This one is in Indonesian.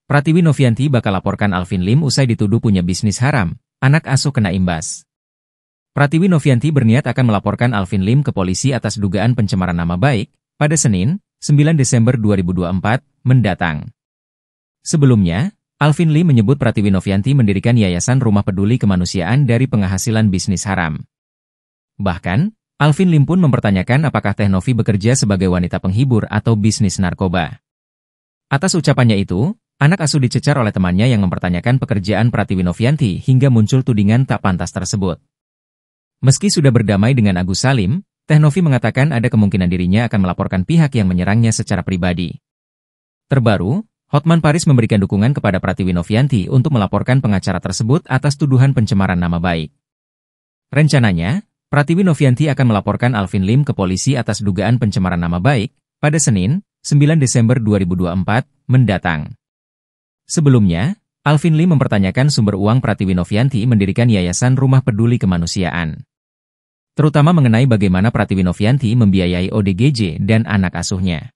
Pratiwi Novianti bakal laporkan Alvin Lim usai dituduh punya bisnis haram, anak asuh kena imbas. Pratiwi Novianti berniat akan melaporkan Alvin Lim ke polisi atas dugaan pencemaran nama baik pada Senin, 9 Desember 2024, mendatang. Sebelumnya, Alvin Lim menyebut Pratiwi Novianti mendirikan Yayasan Rumah Peduli Kemanusiaan dari penghasilan bisnis haram. Bahkan, Alvin Lim pun mempertanyakan apakah Teh Novi bekerja sebagai wanita penghibur atau bisnis narkoba. Atas ucapannya itu, anak asuh dicecar oleh temannya yang mempertanyakan pekerjaan Pratiwi Novianti hingga muncul tudingan tak pantas tersebut. Meski sudah berdamai dengan Agus Salim, Teh Novi mengatakan ada kemungkinan dirinya akan melaporkan pihak yang menyerangnya secara pribadi. Terbaru, Hotman Paris memberikan dukungan kepada Pratiwi Novianti untuk melaporkan pengacara tersebut atas tuduhan pencemaran nama baik. Rencananya, Pratiwi Novianti akan melaporkan Alvin Lim ke polisi atas dugaan pencemaran nama baik pada Senin, 9 Desember 2024, mendatang. Sebelumnya, Alvin Lim mempertanyakan sumber uang Pratiwi Novianti mendirikan Yayasan Rumah Peduli Kemanusiaan. Terutama mengenai bagaimana Pratiwi Novianti membiayai ODGJ dan anak asuhnya.